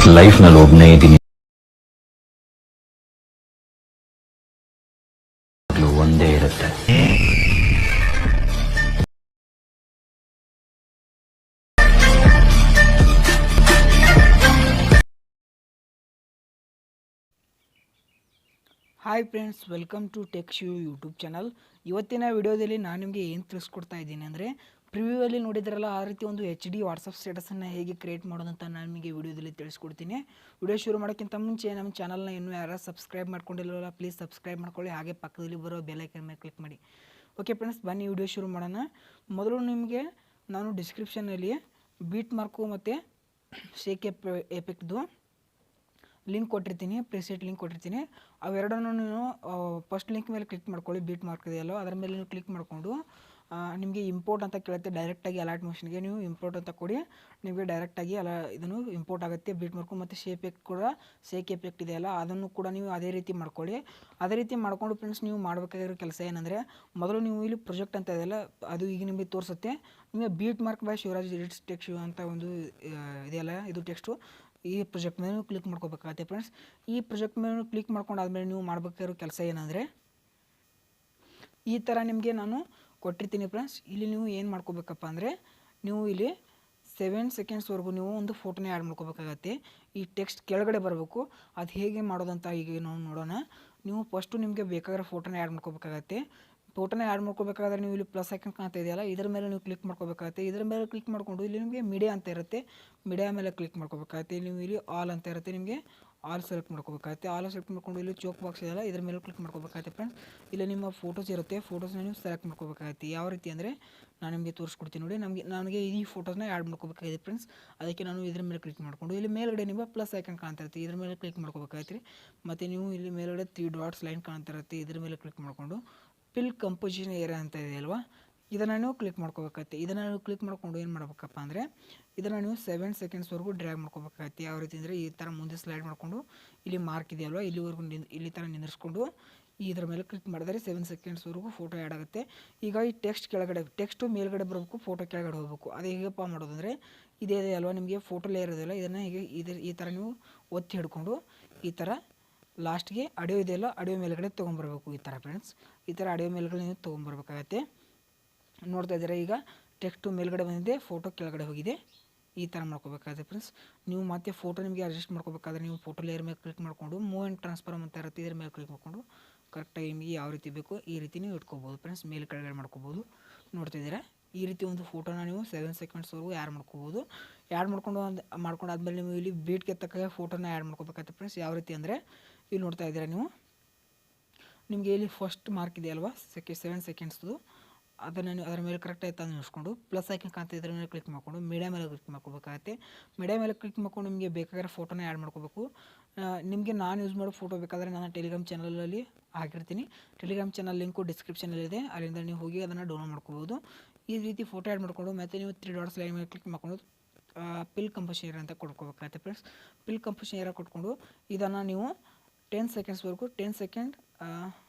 ಲೈಫ್ನಲ್ಲಿ ಒಬ್ಬನೇ ಇದ್ದೀನಿ, ಒಂದೇ ಇರುತ್ತೆ. Hi friends, welcome to tech Shivu YouTube channel. ಇವತ್ತಿನ ವಿಡಿಯೋದಲ್ಲಿ ನಾನು ನಿಮಗೆ ಏನು ತಿಳಿಸ್ಕೊಡ್ತಾ ಇದ್ದೀನಿ ಅಂದರೆ, ಪ್ರಿವ್ಯೂವಲ್ಲಿ ನೋಡಿದ್ರಲ್ಲ ಆ ರೀತಿ ಒಂದು HD ವಾಟ್ಸಪ್ ಸ್ಟೇಟಸನ್ನು ಹೇಗೆ ಕ್ರಿಯೇಟ್ ಮಾಡೋದಂತ ನಾನು ನಿಮಗೆ ವಿಡಿಯೋದಲ್ಲಿ ತಿಳಿಸ್ಕೊಡ್ತೀನಿ. ವಿಡಿಯೋ ಶುರು ಮಾಡೋಕ್ಕಿಂತ ಮುಂಚೆ ನಮ್ಮ ಚಾನಲ್ನ ಇನ್ನೂ ಯಾರು ಸಬ್ಸ್ಕ್ರೈಬ್ ಮಾಡ್ಕೊಂಡಿಲ್ಲವಲ್ಲ, ಪ್ಲೀಸ್ ಸಬ್ಸ್ಕ್ರೈಬ್ ಮಾಡ್ಕೊಳ್ಳಿ. ಹಾಗೆ ಪಕ್ಕದಲ್ಲಿ ಬರೋ ಬೆಲ್ಲೈಕನ್ ಮೇಲೆ ಕ್ಲಿಕ್ ಮಾಡಿ. ಓಕೆ ಫ್ರೆಂಡ್ಸ್, ಬನ್ನಿ ವಿಡಿಯೋ ಶುರು ಮಾಡೋಣ. ಮೊದಲು ನಿಮಗೆ ನಾನು ಡಿಸ್ಕ್ರಿಪ್ಷನಲ್ಲಿ ಬೀಟ್ ಮಾರ್ಕು ಮತ್ತು ಶೇಕ್ ಎಫೆಕ್ಟ್ದು ಲಿಂಕ್ ಕೊಟ್ಟಿರ್ತೀನಿ, ಪ್ರಿಸೆಟ್ ಲಿಂಕ್ ಕೊಟ್ಟಿರ್ತೀನಿ. ಅವೆರಡನ್ನು ನೀವು ಫಸ್ಟ್ ಲಿಂಕ್ ಮೇಲೆ ಕ್ಲಿಕ್ ಮಾಡ್ಕೊಳ್ಳಿ. ಬೀಟ್ ಮಾರ್ಕ್ ಇದೆಯಲ್ಲೋ ಅದರ ಮೇಲೆ ನೀವು ಕ್ಲಿಕ್ ಮಾಡಿಕೊಂಡು ನಿಮಗೆ ಇಂಪೋರ್ಟ್ ಅಂತ ಕೇಳುತ್ತೆ. ಡೈರೆಕ್ಟಾಗಿ ಅಲೈಟ್ ಮೋಷನ್ಗೆ ನೀವು ಇಂಪೋರ್ಟ್ ಅಂತ ಕೊಡಿ, ನಿಮಗೆ ಡೈರೆಕ್ಟಾಗಿ ಇದನ್ನು ಇಂಪೋರ್ಟ್ ಆಗುತ್ತೆ. ಬೀಟ್ ಮಾರ್ಕು ಮತ್ತು ಶೇಕ್ ಎಫೆಕ್ಟ್ ಇದೆಯಲ್ಲ ಅದನ್ನು ಕೂಡ ನೀವು ಅದೇ ರೀತಿ ಮಾಡ್ಕೊಳ್ಳಿ. ಅದೇ ರೀತಿ ಮಾಡ್ಕೊಂಡು ಫ್ರೆಂಡ್ಸ್, ನೀವು ಮಾಡಬೇಕಾಗಿರೋ ಕೆಲಸ ಏನಂದರೆ, ಮೊದಲು ನೀವು ಇಲ್ಲಿ ಪ್ರೊಜೆಕ್ಟ್ ಅಂತ ಇದೆಯಲ್ಲ ಅದು ಈಗ ನಿಮಗೆ ತೋರಿಸುತ್ತೆ. ನಿಮಗೆ beat mark by Shivaraj edits text ಅಂತ ಒಂದು ಇದೆಯಲ್ಲ, ಇದು ಟೆಕ್ಸ್ಟು. ಈ ಪ್ರಾಜೆಕ್ಟ್ ಮೇಲೆ ನೀವು ಕ್ಲಿಕ್ ಮಾಡ್ಕೋಬೇಕಾಗತ್ತೆ ಫ್ರೆಂಡ್ಸ್. ಈ ಪ್ರಾಜೆಕ್ಟ್ ಮೇಲೆ ಕ್ಲಿಕ್ ಮಾಡ್ಕೊಂಡಾದ್ಮೇಲೆ ನೀವು ಮಾಡಬೇಕಾಗಿರೋ ಕೆಲಸ ಏನಂದರೆ, ಈ ಥರ ನಿಮಗೆ ನಾನು ಕೊಟ್ಟಿರ್ತೀನಿ ಫ್ರೆಂಡ್ಸ್. ಇಲ್ಲಿ ನೀವು ಏನು ಮಾಡ್ಕೋಬೇಕಪ್ಪ ಅಂದರೆ, ನೀವು ಇಲ್ಲಿ 7 ಸೆಕೆಂಡ್ಸ್ವರೆಗೂ ನೀವು ಒಂದು ಫೋಟೋನೇ ಆ್ಯಡ್ ಮಾಡ್ಕೋಬೇಕಾಗತ್ತೆ. ಈ ಟೆಕ್ಸ್ಟ್ ಕೆಳಗಡೆ ಬರಬೇಕು. ಅದು ಹೇಗೆ ಮಾಡೋದಂತ ಈಗ ನಾವು ನೋಡೋಣ. ನೀವು ಫಸ್ಟು ನಿಮಗೆ ಬೇಕಾಗಿರೋ ಫೋಟೋನೇ ಆ್ಯಡ್ ಮಾಡ್ಕೋಬೇಕಾಗತ್ತೆ. ಫೋಟೋನ ಆ್ಯಡ್ ಮಾಡ್ಕೋಬೇಕಾದ್ರೆ ನೀವು ಇಲ್ಲಿ ಪ್ಲಸ್ ಐಕನ್ ಕಾಣ್ತಾ ಇದೆಯಲ್ಲ, ಇದರ ಮೇಲೆ ನೀವು ಕ್ಲಿಕ್ ಮಾಡ್ಕೋಬೇಕಾಗುತ್ತೆ. ಇದರ ಮೇಲೆ ಕ್ಲಿಕ್ ಮಾಡಿಕೊಂಡು ಇಲ್ಲಿ ನಿಮಗೆ ಮೀಡಿಯಾ ಅಂತ ಇರುತ್ತೆ, ಮೀಡಿಯಾ ಮೇಲೆ ಕ್ಲಿಕ್ ಮಾಡ್ಕೋಬೇಕಾಗುತ್ತೆ. ನೀವು ಇಲ್ಲಿ ಆಲ್ ಅಂತ ಇರುತ್ತೆ, ನಿಮಗೆ ಆಲ್ ಸೆಲೆಕ್ಟ್ ಮಾಡ್ಕೋಬೇಕಾಗುತ್ತೆ. ಆಲ್ ಸೆಲೆಕ್ಟ್ ಮಾಡ್ಕೊಂಡು ಇಲ್ಲಿ ಚೋಕ್ ಬಾಕ್ಸ್ ಇದೆಯಲ್ಲ ಇದರ ಮೇಲೆ ಕ್ಲಿಕ್ ಮಾಡ್ಕೋಬೇಕಾಗುತ್ತೆ ಫ್ರೆಂಡ್ಸ್. ಇಲ್ಲಿ ನಿಮ್ಮ ಫೋಟೋಸ್ ಇರುತ್ತೆ, ಫೋಟೋಸ್ನ ನೀವು ಸೆಲೆಕ್ಟ್ ಮಾಡ್ಕೋಬೇಕಾಗುತ್ತೆ. ಯಾವ ರೀತಿ ಅಂದರೆ ನಾನು ನಿಮಗೆ ತೋರಿಸ್ಕೊಡ್ತೀನಿ ನೋಡಿ. ನನಗೆ ಈ ಫೋಟೋಸ್ನ ಆ್ಯಡ್ ಮಾಡ್ಕೋಬೇಕಾಗಿದೆ ಫ್ರೆಂಡ್ಸ್. ಅದಕ್ಕೆ ನಾನು ಇದ್ರ ಮೇಲೆ ಕ್ಲಿಕ್ ಮಾಡಿಕೊಂಡು ಇಲ್ಲಿ ಮೇಲ್ಗಡೆ ನಿಮ್ಮ ಪ್ಲಸ್ ಐಕನ್ ಕಾಣ್ತಾ ಇರುತ್ತೆ, ಇದ್ರ ಮೇಲೆ ಕ್ಲಿಕ್ ಮಾಡ್ಕೋಬೇಕಾಗುತ್ತೆ. ಮತ್ತು ನೀವು ಇಲ್ಲಿ ಮೇಲ್ಗಡೆ 3 ಡಾಟ್ಸ್ ಲೈನ್ ಕಾಣ್ತಾ ಇರುತ್ತೆ, ಇದ್ರ ಮೇಲೆ ಕ್ಲಿಕ್ ಮಾಡಿಕೊಂಡು ಪಿಲ್ ಕಂಪೋಸಿಷನ್ ಏರಿಯಾ ಅಂತ ಇದೆ ಅಲ್ವಾ, ಇದನ್ನು ನೀವು ಕ್ಲಿಕ್ ಮಾಡ್ಕೋಬೇಕಾಗುತ್ತೆ. ಇದನ್ನು ನೀವು ಕ್ಲಿಕ್ ಮಾಡ್ಕೊಂಡು ಏನು ಮಾಡಬೇಕಪ್ಪ ಅಂದರೆ, ಇದನ್ನು ನೀವು 7 ಸೆಕೆಂಡ್ಸ್ವರೆಗೂ ಡ್ರ್ಯಾಗ್ ಮಾಡ್ಕೋಬೇಕಾಗುತ್ತೆ. ಯಾವ ರೀತಿ ಅಂದರೆ, ಈ ಥರ ಮುಂದೆ ಸ್ಲೈಡ್ ಮಾಡಿಕೊಂಡು ಇಲ್ಲಿ ಮಾರ್ಕ್ ಇದೆಯಲ್ವ ಇಲ್ಲಿವರೆಗೂ ಇಲ್ಲಿ ಥರ ನಿಂದಿರಿಸ್ಕೊಂಡು ಇದರ ಮೇಲೆ ಕ್ಲಿಕ್ ಮಾಡಿದರೆ 7 ಸೆಕೆಂಡ್ಸ್ವರೆಗೂ ಫೋಟೋ ಆ್ಯಡ್ ಆಗುತ್ತೆ. ಈಗ ಈ ಟೆಕ್ಸ್ಟು ಮೇಲ್ಗಡೆ ಬರಬೇಕು, ಫೋಟೋ ಕೆಳಗಡೆ ಹೋಗಬೇಕು. ಅದು ಹೇಗಪ್ಪ ಮಾಡೋದಂದರೆ, ಇದೇ ಇದೆ ಅಲ್ವಾ ನಿಮಗೆ ಫೋಟೋ ಲೇಯರ್ ಇದೆಯಲ್ಲ, ಇದನ್ನು ಹೀಗೆ ಈ ಥರ ನೀವು ಒತ್ತಿ ಹಿಡ್ಕೊಂಡು ಈ ಥರ ಲಾಸ್ಟ್ಗೆ ಆಡಿಯೋ ಇದೆಯಲ್ಲ ಆಡಿಯೋ ಮೇಲ್ಗಡೆ ತೊಗೊಂಬರ್ಬೇಕು. ಈ ಥರ ಫ್ರೆಂಡ್ಸ್, ಈ ಥರ ಆಡಿಯೋ ಮೇಲ್ಗಡೆ ನೀವು ತೊಗೊಂಬರ್ಬೇಕಾಗತ್ತೆ. ನೋಡ್ತಾ ಇದ್ದೀರಾ, ಈಗ ಟೆಕ್ಸ್ಟು ಮೇಲ್ಗಡೆ ಬಂದಿದೆ, ಫೋಟೋ ಕೆಳಗಡೆ ಹೋಗಿದೆ. ಈ ಥರ ಮಾಡ್ಕೋಬೇಕಾಗುತ್ತೆ ಫ್ರೆಂಡ್ಸ್. ನೀವು ಮತ್ತೆ ಫೋಟೋ ನಿಮಗೆ ಅಡ್ಜಸ್ಟ್ ಮಾಡ್ಕೋಬೇಕಾದ್ರೆ ನೀವು ಫೋಟೋ ಲೇಯರ್ ಮೇಲೆ ಕ್ಲಿಕ್ ಮಾಡಿಕೊಂಡು ಮೂವ್ ಆ್ಯಂಡ್ ಟ್ರಾನ್ಸ್ಫರ್ ಅಂತ ಇರುತ್ತೆ, ಇದ್ರ ಮೇಲೆ ಕ್ಲಿಕ್ ಮಾಡಿಕೊಂಡು ಕರೆಕ್ಟಾಗಿ ನಿಮಗೆ ಯಾವ ರೀತಿ ಬೇಕೋ ಈ ರೀತಿ ನೀವು ಇಟ್ಕೋಬೋದು ಫ್ರೆಂಡ್ಸ್. ಮೇಲೆ ಕೆಳಗಡೆ ಮಾಡ್ಕೋಬೋದು. ನೋಡ್ತಾ ಇದ್ದೀರಾ, ಈ ರೀತಿ ಒಂದು ಫೋಟೋನ ನೀವು 7 ಸೆಕೆಂಡ್ಸ್ವರೆಗೂ ಆ್ಯಡ್ ಮಾಡ್ಕೋಬೋದು. ಆ್ಯಡ್ ಮಾಡ್ಕೊಂಡಾದ್ಮೇಲೆ ನೀವು ಇಲ್ಲಿ ಬೀಟ್ಗೆ ತಕ್ಕ ಫೋಟೋನ ಆ್ಯಡ್ ಮಾಡ್ಕೋಬೇಕಾಗುತ್ತೆ ಫ್ರೆಂಡ್ಸ್. ಯಾವ ರೀತಿ ಅಂದರೆ, ಇಲ್ಲಿ ನೋಡ್ತಾ ಇದ್ದೀರಾ ನೀವು, ನಿಮಗೆ ಇಲ್ಲಿ ಫಸ್ಟ್ ಮಾರ್ಕ್ ಇದೆಯಲ್ವಾ 7 ಸೆಕೆಂಡ್ಸ್ದು, ಅದನ್ನು ಅದರ ಮೇಲೆ ಕರೆಕ್ಟಾಗಿ ತಂದು ನಿಲ್ಲಿಸ್ಕೊಂಡು ಪ್ಲಸ್ ಐಕನ್ ಕಾಣ್ತಾ ಇದರ ಮೇಲೆ ಕ್ಲಿಕ್ ಮಾಡಿಕೊಂಡು ಮೀಡಿಯಾ ಮೇಲೆ ಕ್ಲಿಕ್ ಮಾಡ್ಕೋಬೇಕಾಗುತ್ತೆ. ಮೀಡಿಯಾ ಮೇಲೆ ಕ್ಲಿಕ್ ಮಾಡ್ಕೊಂಡು ನಿಮಗೆ ಬೇಕಾಗಿರೋ ಫೋಟೋನ ಆ್ಯಡ್ ಮಾಡ್ಕೋಬೇಕು. ನಿಮಗೆ ನಾನು ಯೂಸ್ ಮಾಡೋ ಫೋಟೋ ಬೇಕಾದರೆ ನಾನು ಟೆಲಿಗ್ರಾಮ್ ಚಾನಲಲ್ಲಿ ಹಾಕಿರ್ತೀನಿ. ಟೆಲಿಗ್ರಾಮ್ ಚಾನಲ್ ಲಿಂಕು ಡಿಸ್ಕ್ರಿಪ್ಷನಲ್ಲಿದೆ, ಅಲ್ಲಿಂದ ನೀವು ಹೋಗಿ ಅದನ್ನು ಡೌನ್ಲೋಡ್ ಮಾಡ್ಕೋಬೋದು. ಈ ರೀತಿ ಫೋಟೋ ಆ್ಯಡ್ ಮಾಡಿಕೊಂಡು ಮತ್ತು ನೀವು 3 ಡಾಟ್ಸ್ ಲೈನ್ ಮೇಲೆ ಕ್ಲಿಕ್ ಮಾಡಿಕೊಂಡು ಪಿಲ್ ಕಂಪೋಸಿಷನ್ ಏರಿಯಾ ಅಂತ ಕೊಡ್ಕೋಬೇಕಾಗುತ್ತೆ ಫ್ರೆಂಡ್ಸ್. ಪಿಲ್ ಕಂಪೋಸಿಷನ್ ಏರಿಯಾ ಕೊಟ್ಕೊಂಡು ಇದನ್ನು ನೀವು 10 ಸೆಕೆಂಡ್ಸ್ವರೆಗೂ 10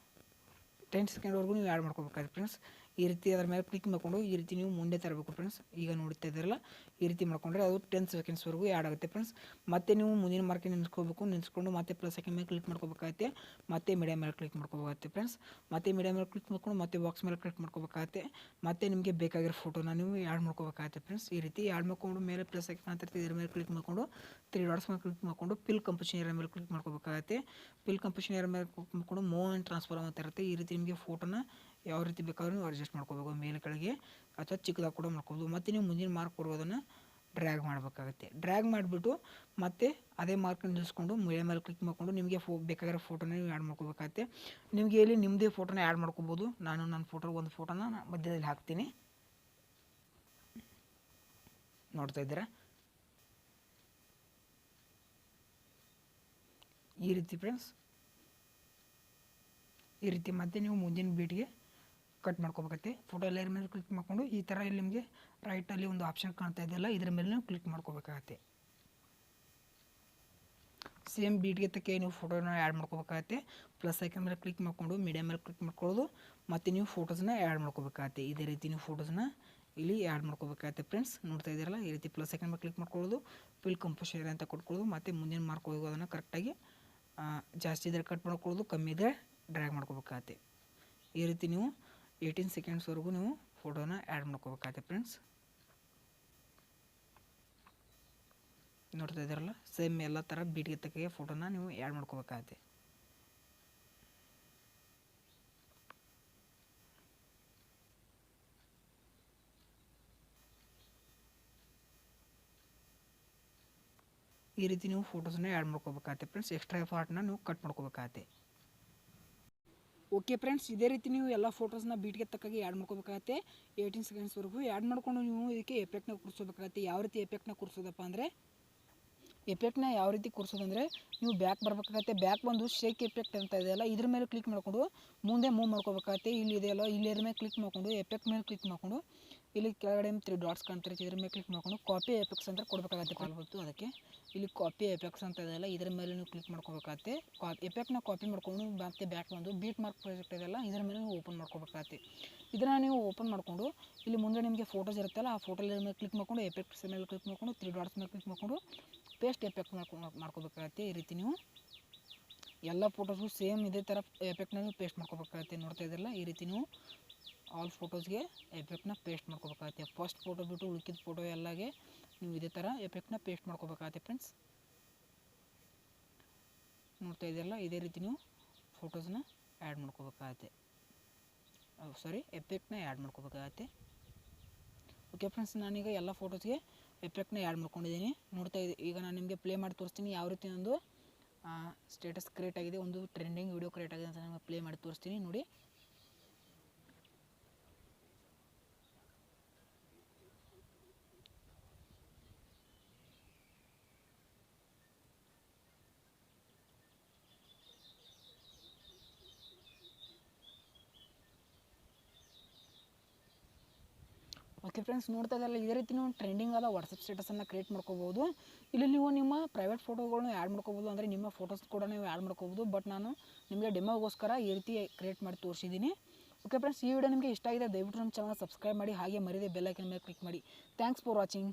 ಸೆಕೆಂಡ್ವರೆಗೂ ನೀವು ಆ್ಯಡ್ ಮಾಡ್ಕೋಬೇಕಾಗುತ್ತೆ ಫ್ರೆಂಡ್ಸ್. ಈ ರೀತಿ ಅದರ ಮೇಲೆ ಕ್ಲಿಕ್ ಮಾಡಿಕೊಂಡು ಈ ರೀತಿ ನೀವು ಮುಂದೆ ತರಬೇಕು ಫ್ರೆಂಡ್ಸ್. ಈಗ ನೋಡ್ತಾ ಇದ್ದೀರಲ್ಲ, ಈ ರೀತಿ ಮಾಡ್ಕೊಂಡ್ರೆ ಅದು 10 ಸೆಕೆಂಡ್ಸ್ವರೆಗೂ ಆ್ಯಡ್ ಆಗುತ್ತೆ ಫ್ರೆಂಡ್ಸ್. ಮತ್ತೆ ನೀವು ಮುಂದಿನ ಮಾರ್ಕಿಗೆ ನಿಲ್ಲಿಸ್ಕೊಂಡು ಮತ್ತೆ ಪ್ಲಸ್ ಐಕನ್ ಮೇಲೆ ಕ್ಲಿಕ್ ಮಾಡ್ಕೋಬೇಕಾಗುತ್ತೆ. ಮತ್ತೆ ಮೀಡಿಯಾ ಮೇಲೆ ಕ್ಲಿಕ್ ಮಾಡ್ಕೋಬೇಕಾಗುತ್ತೆ ಫ್ರೆಂಡ್ಸ್. ಮತ್ತೆ ಮೀಡಿಯಾ ಮೇಲೆ ಕ್ಲಿಕ್ ಮಾಡ್ಕೊಂಡು ಮತ್ತೆ ಬಾಕ್ಸ್ ಮೇಲೆ ಕ್ಲಿಕ್ ಮಾಡ್ಕೋಬೇಕಾಗುತ್ತೆ. ಮತ್ತೆ ನಿಮಗೆ ಬೇಕಾಗಿರೋ ಫೋಟೋನ ನೀವು ಆ್ಯಡ್ ಮಾಡ್ಕೋಬೇಕಾಗುತ್ತೆ ಫ್ರೆಂಡ್ಸ್. ಈ ರೀತಿ ಆ್ಯಡ್ ಮಾಡ್ಕೊಂಡು ಮೇಲೆ ಪ್ಲಸ್ ಐಕನ್ ಅಂತ ಇರುತ್ತೆ, ಇದರ ಮೇಲೆ ಕ್ಲಿಕ್ ಮಾಡಿಕೊಂಡು 3 ಡಾಟ್ಸ್ ಮೇಲೆ ಕ್ಲಿಕ್ ಮಾಡಿಕೊಂಡು ಪಿಲ್ ಕಂಪೋಸಿಷನ್ ಏರಿಯಾ ಮೇಲೆ ಕ್ಲಿಕ್ ಮಾಡ್ಕೋಬೇಕಾಗುತ್ತೆ. ಪಿಲ್ ಕಂಪೋಸಿಷನ್ ಏರಿಯಾ ಮೇಲೆ ಕ್ಲಿಕ್ ಮಾಡಿಕೊಂಡು ಮೂವ್ ಆ್ಯಂಡ್ ಟ್ರಾನ್ಸ್ಫರ್ ಅಂತ ಇರುತ್ತೆ. ಈ ರೀತಿ ನಿಮಗೆ ಫೋಟೋನ ಯಾವ ರೀತಿ ಬೇಕಾದ್ರೂ ನೀವು ಅಡ್ಜಸ್ಟ್ ಮಾಡ್ಕೋಬೇಕು, ಮೇಲೆ ಕೆಳಗೆ ಅಥವಾ ಚಿಕ್ಕದಾಗಿ ಕೂಡ ಮಾಡ್ಕೋಬೋದು. ಮತ್ತು ನೀವು ಮುಂದಿನ ಮಾರ್ಕ್ ಕೊಡುವುದನ್ನು ಡ್ರ್ಯಾಗ್ ಮಾಡಬೇಕಾಗುತ್ತೆ. ಡ್ರ್ಯಾಗ್ ಮಾಡಿಬಿಟ್ಟು ಮತ್ತೆ ಅದೇ ಮಾರ್ಕನ್ನು ನಿಲ್ಲಿಸ್ಕೊಂಡು ಮೀಡಿಯಾ ಮೇಲೆ ಕ್ಲಿಕ್ ಮಾಡಿಕೊಂಡು ನಿಮಗೆ ಬೇಕಾಗಿರೋ ಫೋಟೋನ ನೀವು ಆ್ಯಡ್ ಮಾಡ್ಕೋಬೇಕಾಗುತ್ತೆ. ನಿಮಗೆ ಇಲ್ಲಿ ನಿಮ್ಮದೇ ಫೋಟೋನ ಆ್ಯಡ್ ಮಾಡ್ಕೋಬೋದು. ನಾನು ನನ್ನ ಒಂದು ಫೋಟೋನ ಮಧ್ಯದಲ್ಲಿ ಹಾಕ್ತೀನಿ. ನೋಡ್ತಾ ಇದ್ದೀರಾ, ಈ ರೀತಿ ಫ್ರೆಂಡ್ಸ್. ಈ ರೀತಿ ಮತ್ತೆ ನೀವು ಮುಂದಿನ ಬೀಟ್ಗೆ ಕಟ್ ಮಾಡ್ಕೋಬೇಕಾಗುತ್ತೆ. ಫೋಟೋ ಲೇಯರ್ ಮೇಲೆ ಕ್ಲಿಕ್ ಮಾಡಿಕೊಂಡು ಈ ಥರ ಇಲ್ಲಿ ನಿಮಗೆ ರೈಟಲ್ಲಿ ಒಂದು ಆಪ್ಷನ್ ಕಾಣ್ತಾ ಇದೆಯಲ್ಲ, ಇದರ ಮೇಲೆ ನೀವು ಕ್ಲಿಕ್ ಮಾಡ್ಕೋಬೇಕಾಗತ್ತೆ. ಸೇಮ್ ಬೀಟ್ಗೆ ತಕ್ಕ ನೀವು ಫೋಟೋನ ಆ್ಯಡ್ ಮಾಡ್ಕೋಬೇಕಾಗತ್ತೆ. ಪ್ಲಸ್ ಐಕನ್ ಮೇಲೆ ಕ್ಲಿಕ್ ಮಾಡಿಕೊಂಡು ಮೀಡಿಯಾ ಮೇಲೆ ಕ್ಲಿಕ್ ಮಾಡ್ಕೊಳ್ಳೋದು, ಮತ್ತು ನೀವು ಫೋಟೋಸ್ನ ಆ್ಯಡ್ ಮಾಡ್ಕೋಬೇಕಾಗತ್ತೆ. ಇದೇ ರೀತಿ ನೀವು ಫೋಟೋಸ್ನ ಇಲ್ಲಿ ಆ್ಯಡ್ ಮಾಡ್ಕೋಬೇಕಾಗತ್ತೆ ಫ್ರೆಂಡ್ಸ್. ನೋಡ್ತಾ ಇದ್ದೀರಲ್ಲ, ಈ ರೀತಿ ಪ್ಲಸ್ ಸೆಕೆಂಡ್ ಮೇಲೆ ಕ್ಲಿಕ್ ಮಾಡ್ಕೊಳ್ಳೋದು, ಫಿಲ್ ಕಂಪೋಸರ್ ಅಂತ ಕೊಟ್ಕೊಳ್ಳೋದು, ಮತ್ತು ಮುಂದಿನ ಮಾರ್ಕ್ ಹೋಗೋದನ್ನು ಕರೆಕ್ಟಾಗಿ ಜಾಸ್ತಿ ಇದ್ದರೆ ಕಟ್ ಮಾಡ್ಕೊಳ್ಳೋದು, ಕಮ್ಮಿ ಇದ್ದರೆ ಡ್ರ್ಯಾಗ್ ಮಾಡ್ಕೋಬೇಕಾಗತ್ತೆ. ಈ ರೀತಿ ನೀವು 18 ಸೆಕೆಂಡ್ಸ್ವರೆಗೂ ನೀವು ಫೋಟೋನ ಆ್ಯಡ್ ಮಾಡ್ಕೋಬೇಕಾಗತ್ತೆ ಫ್ರೆಂಡ್ಸ್. ನೋಡ್ತಾ ಇದ್ದೀರಲ್ಲ, ಸೇಮ್ ಎಲ್ಲ ಥರ ಬೀಟ್ಗೆ ತಕ್ಕ ಫೋಟೋನ ನೀವು ಆ್ಯಡ್ ಮಾಡ್ಕೋಬೇಕಾಗತ್ತೆ. ಈ ರೀತಿ ನೀವು ಫೋಟೋಸನ್ನ ಆ್ಯಡ್ ಮಾಡ್ಕೋಬೇಕಾಗತ್ತೆ ಫ್ರೆಂಡ್ಸ್. ಎಕ್ಸ್ಟ್ರಾ ಪಾರ್ಟ್ನ ನೀವು ಕಟ್ ಮಾಡ್ಕೋಬೇಕಾಗತ್ತೆ. ಓಕೆ ಫ್ರೆಂಡ್ಸ್, ಇದೇ ರೀತಿ ನೀವು ಎಲ್ಲ ಫೋಟೋಸ್ನ ಬೀಟ್ಗೆ ತಕ್ಕಾಗಿ ಆ್ಯಡ್ ಮಾಡ್ಕೋಬೇಕಾಗತ್ತೆ. 18 ಸೆಕೆಂಡ್ಸ್ವರೆಗೂ ಆ್ಯಡ್ ಮಾಡ್ಕೊಂಡು ನೀವು ಇದಕ್ಕೆ ಎಫೆಕ್ಟ್ನ ಕೂರಿಸ್ಕೋಬೇಕಾಗತ್ತೆ. ಯಾವ ರೀತಿ ಎಫೆಕ್ಟ್ನ ಕೂರಿಸೋದಪ್ಪ ಅಂದರೆ, ಎಫೆಕ್ಟ್ನ ಯಾವ ರೀತಿ ಕೂರಿಸೋದಂದರೆ, ನೀವು ಬ್ಯಾಕ್ ಬರಬೇಕಾಗತ್ತೆ. ಬ್ಯಾಕ್ ಬಂದು ಶೇಕ್ ಎಫೆಕ್ಟ್ ಅಂತ ಇದೆಯಲ್ಲ, ಇದ್ರ ಮೇಲೆ ಕ್ಲಿಕ್ ಮಾಡಿಕೊಂಡು ಮುಂದೆ ಮೂವ್ ಮಾಡ್ಕೋಬೇಕಾಗತ್ತೆ. ಇಲ್ಲಿ ಇದೆಯಲ್ಲ, ಇಲ್ಲಿ ಇದ್ರ ಮೇಲೆ ಕ್ಲಿಕ್ ಮಾಡಿಕೊಂಡು ಎಫೆಕ್ಟ್ ಮೇಲೆ ಕ್ಲಿಕ್ ಮಾಡಿಕೊಂಡು ಇಲ್ಲಿ ಕೆಳಗಡೆ 3 ಡಾಟ್ಸ್ ಕಾಣ್ತಿರುತ್ತೆ, ಇದ್ರ ಮೇಲೆ ಕ್ಲಿಕ್ ಮಾಡಿಕೊಂಡು ಕಾಪಿ ಎಫೆಕ್ಟ್ಸ್ ಅಂತ ಕೊಡಬೇಕಾಗತ್ತೆ. ಹೊತ್ತು ಅದಕ್ಕೆ ಇಲ್ಲಿ ಕಾಪಿ ಎಫೆಕ್ಟ್ಸ್ ಅಂತ ಇದೆಯಲ್ಲ, ಇದ್ರ ಮೇಲೆ ನೀವು ಕ್ಲಿಕ್ ಮಾಡ್ಕೋಬೇಕಾಗತ್ತೆ. ಎಫೆಕ್ಟ್ನ ಕಾಪಿ ಮಾಡ್ಕೊಂಡು ಮತ್ತೆ ಬ್ಯಾಕ್ ಬಂದು ಬೀಟ್ ಮಾರ್ಕ್ ಪ್ರಾಜೆಕ್ಟ್ ಇದೆಯಲ್ಲ, ಇದ್ರ ಮೇಲೆ ನೀವು ಓಪನ್ ಮಾಡ್ಕೋಬೇಕಾಗತ್ತೆ. ಇದನ್ನು ನೀವು ಓಪನ್ ಮಾಡಿಕೊಂಡು ಇಲ್ಲಿ ಮುಂದೆ ನಿಮಗೆ ಫೋಟೋಸ್ ಇರುತ್ತಲ್ಲ, ಆ ಫೋಟೋ ಮೇಲೆ ಕ್ಲಿಕ್ ಮಾಡಿಕೊಂಡು ಎಫೆಕ್ಟ್ಸ್ ಮೇಲೆ ಕ್ಲಿಕ್ ಮಾಡಿಕೊಂಡು 3 ಡಾಟ್ಸ್ ಮೇಲೆ ಕ್ಲಿಕ್ ಮಾಡಿಕೊಂಡು ಪೇಸ್ಟ್ ಎಫೆಕ್ಟ್ ಮಾಡ್ಕೋಬೇಕಾಗತ್ತೆ. ಈ ರೀತಿ ನೀವು ಎಲ್ಲ ಫೋಟೋಸ್ಗೂ ಸೇಮ್ ಇದೇ ಥರ ಎಫೆಕ್ಟ್ನ ನೀವು ಪೇಸ್ಟ್ ಮಾಡ್ಕೋಬೇಕಾಗತ್ತೆ. ನೋಡ್ತಾ ಇದ್ರಲ್ಲ, ಈ ರೀತಿ ನೀವು ಆಲ್ ಫೋಟೋಸ್ಗೆ ಎಫೆಕ್ಟ್ನ ಪೇಸ್ಟ್ ಮಾಡ್ಕೋಬೇಕಾಗತ್ತೆ. ಫಸ್ಟ್ ಫೋಟೋ ಬಿಟ್ಟು ಉಳಿಕಿದ ಫೋಟೋ ಎಲ್ಲಗೆ ನೀವು ಇದೇ ಥರ ಎಫೆಕ್ಟ್ನ ಪೇಸ್ಟ್ ಮಾಡ್ಕೋಬೇಕಾಗತ್ತೆ ಫ್ರೆಂಡ್ಸ್. ನೋಡ್ತಾ ಇದೆಯಲ್ಲ, ಇದೇ ರೀತಿ ನೀವು ಫೋಟೋಸ್ನ ಆ್ಯಡ್ ಮಾಡ್ಕೋಬೇಕಾಗತ್ತೆ. ಎಫೆಕ್ಟ್ನ ಆ್ಯಡ್ ಮಾಡ್ಕೋಬೇಕಾಗತ್ತೆ. ಓಕೆ ಫ್ರೆಂಡ್ಸ್, ನಾನೀಗ ಎಲ್ಲ ಫೋಟೋಸ್ಗೆ ಎಫೆಕ್ಟ್ನ ಆ್ಯಡ್ ಮಾಡ್ಕೊಂಡಿದ್ದೀನಿ. ನೋಡ್ತಾ ಈಗ ನಾನು ನಿಮಗೆ ಪ್ಲೇ ಮಾಡಿ ತೋರಿಸ್ತೀನಿ ಯಾವ ರೀತಿ ಒಂದು ಸ್ಟೇಟಸ್ ಕ್ರಿಯೇಟ್ ಆಗಿದೆ, ಒಂದು ಟ್ರೆಂಡಿಂಗ್ ವಿಡಿಯೋ ಕ್ರಿಯೇಟ್ ಆಗಿದೆ ಅಂತ ನಿಮಗೆ ಪ್ಲೇ ಮಾಡಿ ತೋರಿಸ್ತೀನಿ ನೋಡಿ. ಓಕೆ ಫ್ರೆಂಡ್ಸ್, ನೋಡ್ತಾ ಇದ್ದಲ್ಲ, ಇದೇ ರೀತಿ ನೀವು ಟ್ರೆಂಡಿಂಗ್ ಆದ ವಾಟ್ಸಪ್ ಸ್ಟೇಟಸನ್ನು ಕ್ರಿಯೇಟ್ ಮಾಡ್ಕೋಬೋದು. ಇಲ್ಲಿ ನೀವು ನಿಮ್ಮ ಪ್ರೈವೇಟ್ ಫೋಟೋಗಳನ್ನ ಆ್ಯಡ್ ಮಾಡ್ಕೋಬೋದು, ಅಂದರೆ ನಿಮ್ಮ ಫೋಟೋಸ್ ಕೂಡ ನೀವು ಆ್ಯಡ್ ಮಾಡ್ಕೋಬೋದು. ಬಟ್ ನಾನು ನಿಮಗೆ ಡೆಮೋಗೋಸ್ಕರ ಈ ರೀತಿ ಕ್ರಿಯೇಟ್ ಮಾಡಿ ತೋರಿಸಿದ್ದೀನಿ. ಓಕೆ ಫ್ರೆಂಡ್ಸ್, ಈ ವಿಡಿಯೋ ನಿಮಗೆ ಇಷ್ಟ ಆಗಿದೆ, ದಯವಿಟ್ಟು ನಮ್ಮ ಚಾನಲ್ ಸಬ್ಸ್ಕ್ರೈಬ್ ಮಾಡಿ, ಹಾಗೆ ಮರಿದೇ ಬೆಲ್ ಐಕನ್ ಮೇಲೆ ಕ್ಲಿಕ್ ಮಾಡಿ. Thanks for watching.